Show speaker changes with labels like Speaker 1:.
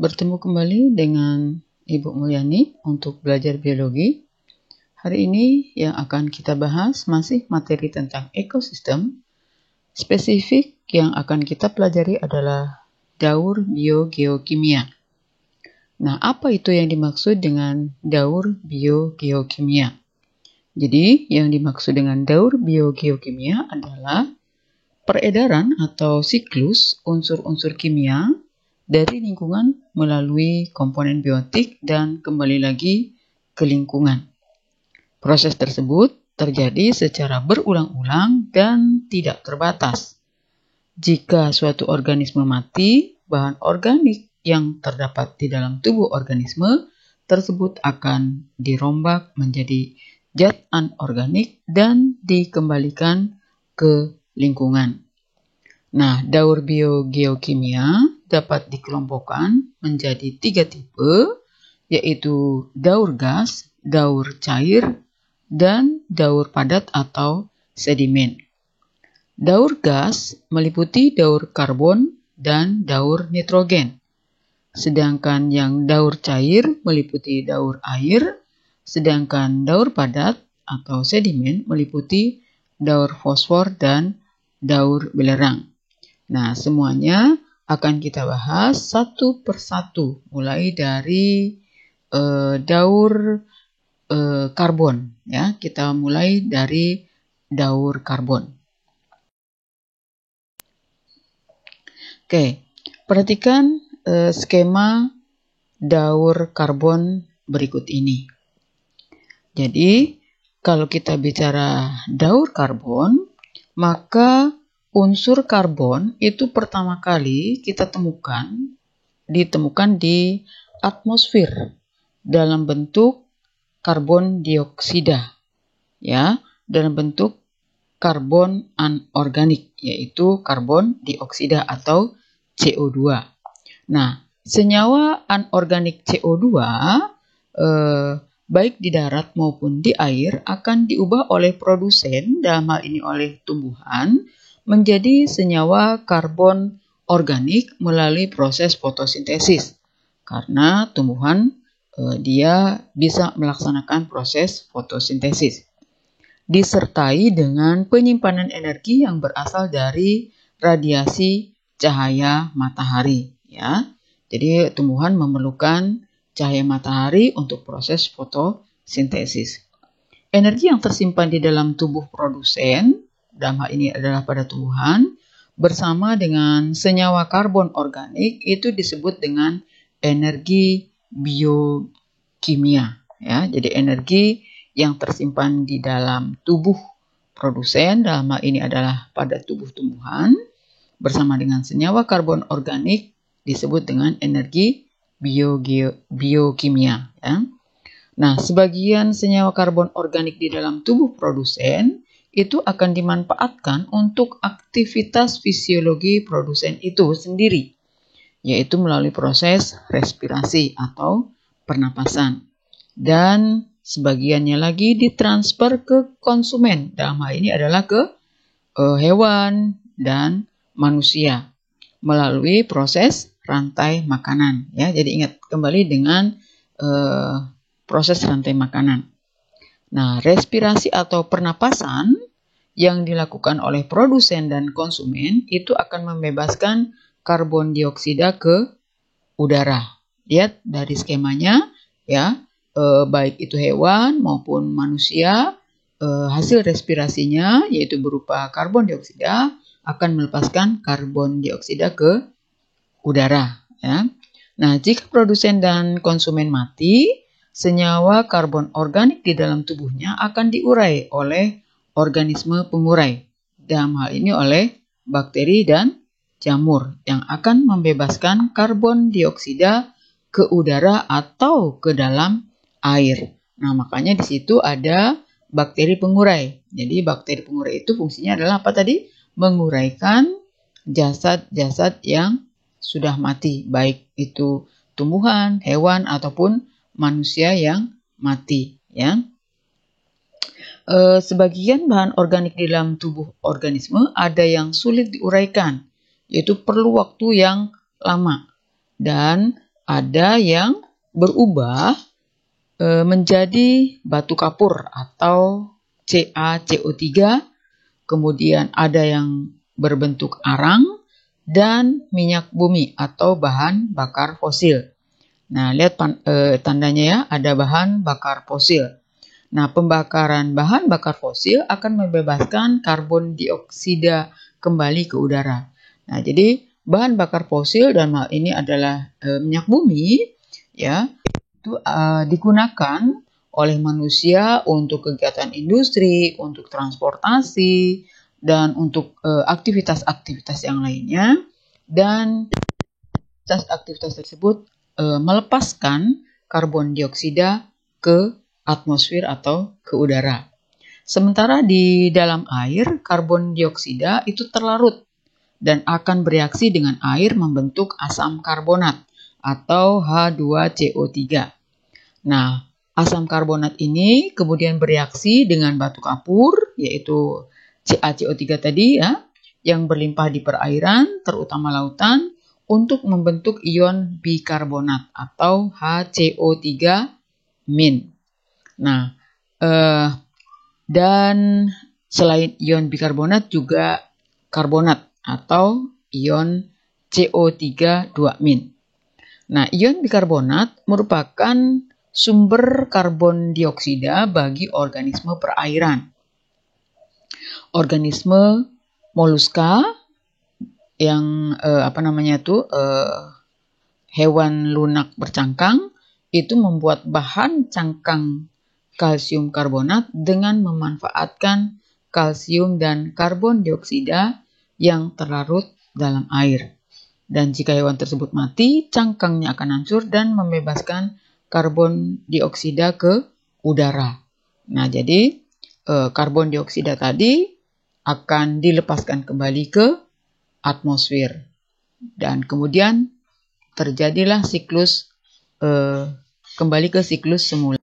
Speaker 1: Bertemu kembali dengan Ibu Mulyani untuk belajar biologi. Hari ini yang akan kita bahas masih materi tentang ekosistem. Spesifik yang akan kita pelajari adalah daur biogeokimia. Nah, apa itu yang dimaksud dengan daur biogeokimia? Jadi, yang dimaksud dengan daur biogeokimia adalah peredaran atau siklus unsur-unsur kimia dari lingkungan melalui komponen biotik dan kembali lagi ke lingkungan. Proses tersebut terjadi secara berulang-ulang dan tidak terbatas. Jika suatu organisme mati, bahan organik yang terdapat di dalam tubuh organisme tersebut akan dirombak menjadi zat anorganik dan dikembalikan ke lingkungan. Nah, daur biogeokimia dapat dikelompokkan menjadi 3 tipe, yaitu daur gas, daur cair, dan daur padat atau sedimen. Daur gas meliputi daur karbon dan daur nitrogen, sedangkan yang daur cair meliputi daur air, sedangkan daur padat atau sedimen meliputi daur fosfor dan daur belerang. Nah, semuanya akan kita bahas satu persatu, mulai dari daur karbon. Ya, kita mulai dari daur karbon. Oke, perhatikan skema daur karbon berikut ini. Jadi, kalau kita bicara daur karbon, maka unsur karbon itu pertama kali kita ditemukan di atmosfer dalam bentuk karbon dioksida, ya, dalam bentuk karbon anorganik, yaitu karbon dioksida atau CO2. Nah, senyawa anorganik CO2 baik di darat maupun di air akan diubah oleh produsen, dalam hal ini oleh tumbuhan, menjadi senyawa karbon organik melalui proses fotosintesis. Karena tumbuhan dia bisa melaksanakan proses fotosintesis. Disertai dengan penyimpanan energi yang berasal dari radiasi cahaya matahari, ya. Jadi tumbuhan memerlukan cahaya matahari untuk proses fotosintesis. Energi yang tersimpan di dalam tubuh produsen, dalam hal ini adalah pada tumbuhan, bersama dengan senyawa karbon organik itu disebut dengan energi biokimia. Ya, jadi energi yang tersimpan di dalam tubuh produsen, dalam hal ini adalah pada tubuh tumbuhan, bersama dengan senyawa karbon organik disebut dengan energi biokimia. Ya. Nah, sebagian senyawa karbon organik di dalam tubuh produsen itu akan dimanfaatkan untuk aktivitas fisiologi produsen itu sendiri, yaitu melalui proses respirasi atau pernapasan. Dan sebagiannya lagi ditransfer ke konsumen, dalam hal ini adalah ke hewan dan manusia, melalui proses rantai makanan. Ya, jadi ingat kembali dengan proses rantai makanan. Nah, respirasi atau pernapasan yang dilakukan oleh produsen dan konsumen itu akan membebaskan karbon dioksida ke udara. Lihat dari skemanya, ya, baik itu hewan maupun manusia, hasil respirasinya yaitu berupa karbon dioksida akan melepaskan karbon dioksida ke udara. Ya. Nah, jika produsen dan konsumen mati, senyawa karbon organik di dalam tubuhnya akan diurai oleh organisme pengurai, dalam hal ini oleh bakteri dan jamur yang akan membebaskan karbon dioksida ke udara atau ke dalam air. Nah, makanya di situ ada bakteri pengurai. Jadi bakteri pengurai itu fungsinya adalah apa tadi? Menguraikan jasad-jasad yang sudah mati, baik itu tumbuhan, hewan ataupun manusia yang mati, ya. Sebagian bahan organik di dalam tubuh organisme ada yang sulit diuraikan, yaitu perlu waktu yang lama, dan ada yang berubah menjadi batu kapur atau CaCO3, kemudian ada yang berbentuk arang, dan minyak bumi atau bahan bakar fosil. Nah, lihat tandanya ya, ada bahan bakar fosil. Nah, pembakaran bahan bakar fosil akan membebaskan karbon dioksida kembali ke udara. Nah, jadi bahan bakar fosil dalam hal ini adalah minyak bumi, ya, itu digunakan oleh manusia untuk kegiatan industri, untuk transportasi, dan untuk aktivitas-aktivitas yang lainnya. Dan aktivitas tersebut melepaskan karbon dioksida ke atmosfer atau ke udara. Sementara di dalam air, karbon dioksida itu terlarut dan akan bereaksi dengan air membentuk asam karbonat atau H2CO3. Nah, asam karbonat ini kemudian bereaksi dengan batu kapur, yaitu CaCO3 tadi ya, yang berlimpah di perairan, terutama lautan, untuk membentuk ion bikarbonat atau HCO3-. Nah, dan selain ion bikarbonat juga karbonat atau ion CO3-2-. Nah, ion bikarbonat merupakan sumber karbon dioksida bagi organisme perairan. Organisme moluska yang hewan lunak bercangkang itu membuat bahan cangkang kalsium karbonat dengan memanfaatkan kalsium dan karbon dioksida yang terlarut dalam air. Dan jika hewan tersebut mati, cangkangnya akan hancur dan membebaskan karbon dioksida ke udara. Nah, jadi karbon dioksida tadi akan dilepaskan kembali ke atmosfer. Dan kemudian terjadilah siklus kembali ke siklus semula.